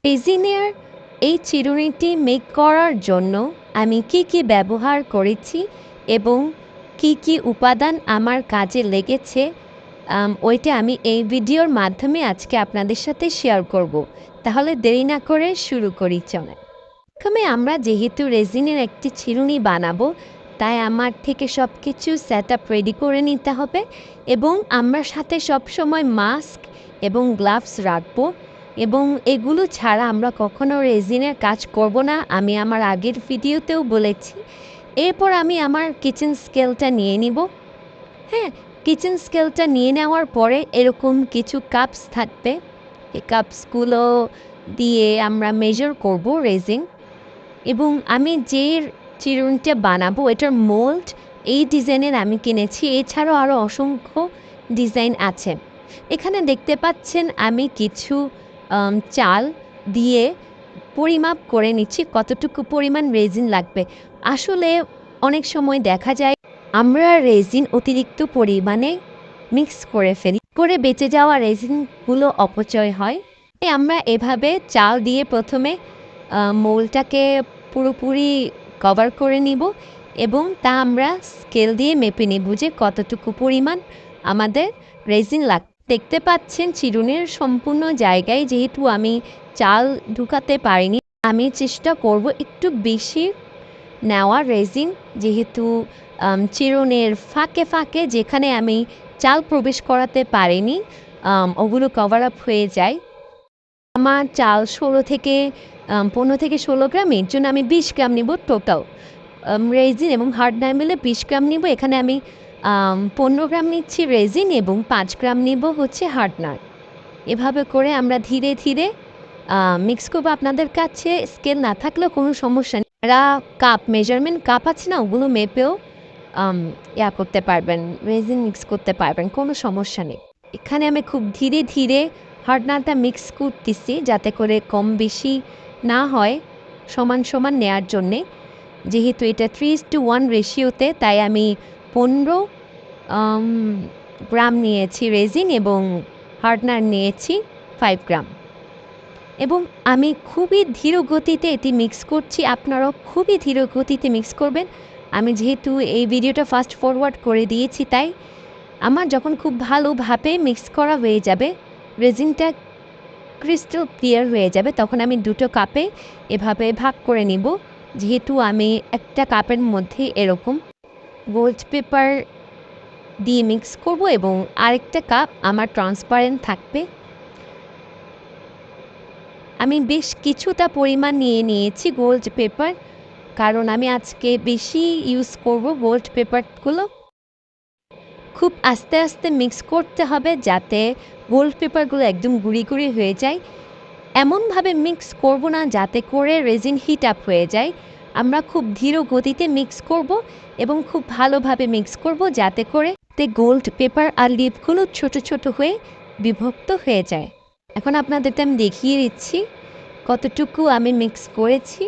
রেজিনের এই চিরুনিটি মেক করার জন্য আমি কি ব্যবহার করেছি এবং কি উপাদান আমার কাজে লেগেছে ওইটা আমি এই ভিডিওর মাধ্যমে আজকে আপনাদের সাথে শেয়ার করব। তাহলে দেরি না করে শুরু করি চলেন। প্রথমে আমরা যেহেতু রেজিনের একটি চিরুনি বানাবো তাই আমার থেকে সব কিছু সেট আপ রেডি করে নিতে হবে এবং আমরা সাথে সবসময় মাস্ক এবং গ্লাভস রাখবো এবং এগুলো ছাড়া আমরা কখনো রেজিনের কাজ করব না। আমি আমার আগের ভিডিওতেও বলেছি। এরপর আমি আমার কিচেন স্কেলটা নিয়ে নিব। হ্যাঁ, কিচেন স্কেলটা নিয়ে নেওয়ার পরে এরকম কিছু কাপস থাকবে। এই কাপসগুলো দিয়ে আমরা মেজার করব রেজিন এবং আমি যে চিরুনিটা বানাবো এটার মোল্ড এই ডিজাইনের আমি কিনেছি। এছাড়াও আরও অসংখ্য ডিজাইন আছে। এখানে দেখতে পাচ্ছেন আমি কিছু চাল দিয়ে পরিমাপ করে নিচ্ছি কতটুকু পরিমাণ রেজিন লাগবে। আসলে অনেক সময় দেখা যায় আমরা রেজিন অতিরিক্ত পরিমাণে মিক্স করে ফেলি, করে বেঁচে যাওয়া রেজিনগুলো অপচয় হয়। আমরা এভাবে চাল দিয়ে প্রথমে মোলটাকে পুরোপুরি কভার করে নিব এবং তা আমরা স্কেল দিয়ে মেপে নেব যে কতটুকু পরিমাণ আমাদের রেজিন দেখতে পাচ্ছেন চিরুনির সম্পূর্ণ জায়গায় যেহেতু আমি চাল ঢুকাতে পারিনি, আমি চেষ্টা করব একটু বেশি নেওয়া রেজিন, যেহেতু চিরুনির ফাঁকে ফাঁকে যেখানে আমি চাল প্রবেশ করাতে পারিনি ওগুলো কভার আপ হয়ে যায়। আমার চাল 15 থেকে 16 গ্রাম, এর জন্য আমি 20 গ্রাম নিব টোটাল রেজিন এবং হার্ডনার মিলে 20 গ্রাম নিব। এখানে আমি 15 গ্রাম নিচ্ছি রেজিন এবং 5 গ্রাম নিব হচ্ছে হার্ডনার। এভাবে করে আমরা ধীরে ধীরে মিক্স করবো। আপনাদের কাছে স্কেল না থাকলেও কোনো সমস্যা নেই, কাপ মেজারমেন্ট কাপ আছে না, ওগুলো মেপেও করতে পারবেন, রেজিন মিক্স করতে পারবেন, কোনো সমস্যা নেই। এখানে আমি খুব ধীরে ধীরে হার্ডনারটা মিক্স করতেছি যাতে করে কম বেশি না হয়, সমান সমান নেয়ার জন্যে। যেহেতু এটা 3:1 রেশিওতে, তাই আমি 15 গ্রাম নিয়েছি রেজিন এবং হার্ডনার নিয়েছি 5 গ্রাম এবং আমি খুবই ধীর গতিতে এটি মিক্স করছি। আপনারাও খুবই ধীর গতিতে মিক্স করবেন। আমি যেহেতু এই ভিডিওটা ফাস্ট ফরওয়ার্ড করে দিয়েছি, তাই আমার যখন খুব ভালোভাবে মিক্স করা হয়ে যাবে, রেজিনটা ক্রিস্টাল ক্লিয়ার হয়ে যাবে, তখন আমি দুটো কাপে এভাবে ভাগ করে নিব। যেহেতু আমি একটা কাপের মধ্যে এরকম গোল্ড পেপার দিয়ে মিক্স করব এবং আরেকটা কাপ আমার ট্রান্সপারেন্ট থাকবে। আমি বেশ কিছুটা পরিমাণ নিয়ে নিয়েছি গোল্ড পেপার, কারণ আমি আজকে বেশি ইউজ করব গোল্ড পেপারগুলো। খুব আস্তে আস্তে মিক্স করতে হবে যাতে গোল্ড পেপারগুলো একদম গুঁড়ি গুঁড়ি হয়ে যায়। এমনভাবে মিক্স করব না যাতে করে রেজিন হিট আপ হয়ে যায়। আমরা খুব ধীর গতিতে মিক্স করব এবং খুব ভালোভাবে মিক্স করব যাতে করে গোল্ড পেপার আর লিপগুলো ছোট ছোট হয়ে বিভক্ত হয়ে যায়। এখন আপনাদেরকে আমি দেখিয়ে দিচ্ছি কতটুকু আমি মিক্স করেছি।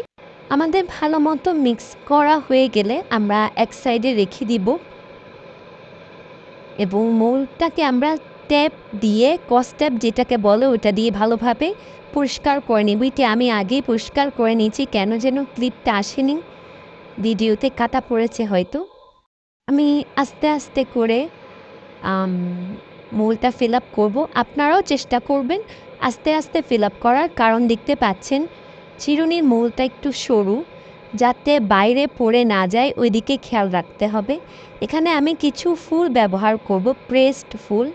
আমাদের ভালো মতো মিক্স করা হয়ে গেলে আমরা এক সাইডে রেখে দিব এবং মোলটাকে আমরা ট্যাপ দিয়ে কস্ট্যাপ যেটাকে বলে ওটা দিয়ে ভালোভাবে পরিষ্কার করে নিব। এটি আমি আগেই পরিষ্কার করে নিয়েছি, কেন যেন ক্লিপটা আসেনি, ভিডিওতে কাটা পড়েছে হয়তো। আমি আস্তে আস্তে করে মোলটা ফিল আপ করবো। আপনারাও চেষ্টা করবেন আস্তে আস্তে ফিল আপ করার, কারণ দেখতে পাচ্ছেন চিরুনির মোলটা একটু সরু, যাতে বাইরে পড়ে না যায় ওইদিকে খেয়াল রাখতে হবে। এখানে আমি কিছু ফুল ব্যবহার করব, প্রেসড ফুল।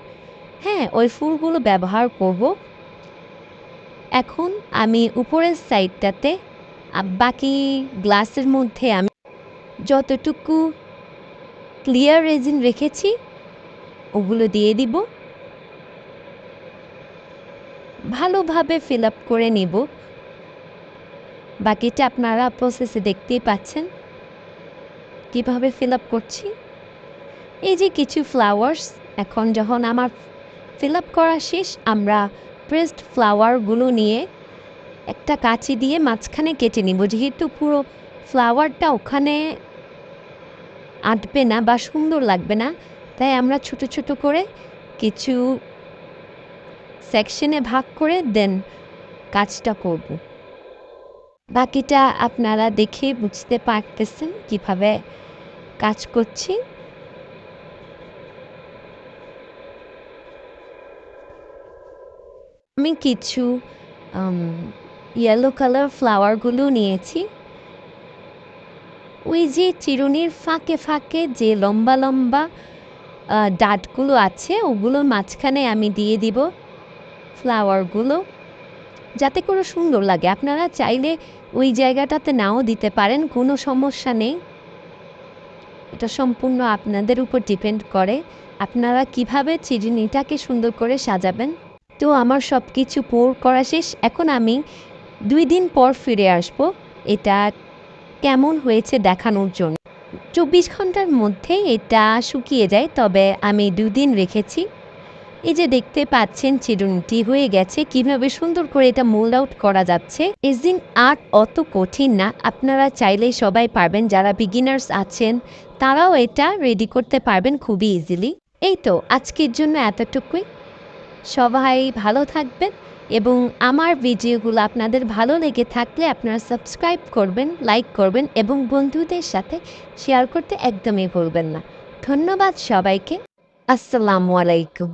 হ্যাঁ, ওই ফুলগুলো ব্যবহার করব। এখন আমি উপরের সাইডটাতে বাকি গ্লাসের মধ্যে আমি যতটুকু ক্লিয়ার রেজিন রেখেছি ওগুলো দিয়ে দিব। ভালোভাবে ফিল আপ করে নিব। বাকিটা আপনারা প্রসেসে দেখতেই পাচ্ছেন কিভাবে ফিল আপ করছি। এই যে কিছু ফ্লাওয়ার্স, এখন যখন আমার ফিল আপ করা শেষ, আমরা প্রেসড ফ্লাওয়ারগুলো নিয়ে একটা কাঁচি দিয়ে মাঝখানে কেটে নিব। যেহেতু পুরো ফ্লাওয়ারটা ওখানে আঁটবে না বা সুন্দর লাগবে না, তাই আমরা ছোট ছোট করে কিছু সেকশনে ভাগ করে দেন কাজটা করব। বাকিটা আপনারা দেখে বুঝতে পারতেছেন কিভাবে কাজ করছি। আমি কিছু আম ইয়েলো কালার ফ্লাওয়ারগুলো নিয়েছি। ওই যে চিরুনির ফাঁকে, ফাঁকে যে লম্বা, লম্বা ডাঁটগুলো আছে ওগুলোর মাঝখানে আমি দিয়ে দিব ফ্লাওয়ারগুলো, যাতে করে সুন্দর লাগে। আপনারা চাইলে ওই জায়গাটাতে নাও দিতে পারেন, কোনো সমস্যা নেই। এটা সম্পূর্ণ আপনাদের উপর ডিপেন্ড করে আপনারা কিভাবে চিরুনিটাকে সুন্দর করে সাজাবেন। তো আমার সব কিছু পোর করা শেষ। এখন আমি 2 দিন পর ফিরে আসব এটা কেমন হয়েছে দেখানোর জন্য। 24 ঘন্টার মধ্যেই এটা শুকিয়ে যায়, তবে আমি 2 দিন রেখেছি। এই যে দেখতে পাচ্ছেন চিরুনিটি হয়ে গেছে, কিভাবে সুন্দর করে এটা মোল্ড আউট করা যাচ্ছে। এজিং আর্ট অত কঠিন না, আপনারা চাইলেই সবাই পারবেন। যারা বিগিনার্স আছেন তারাও এটা রেডি করতে পারবেন খুবই ইজিলি। এই তো আজকের জন্য এতটুকুই। সবাই ভালো থাকবেন এবং আমার ভিডিওগুলো আপনাদের ভালো লেগে থাকলে আপনারা সাবস্ক্রাইব করবেন, লাইক করবেন এবং বন্ধুদের সাথে শেয়ার করতে একদমই ভুলবেন না। ধন্যবাদ সবাইকে। আসসালামু আলাইকুম।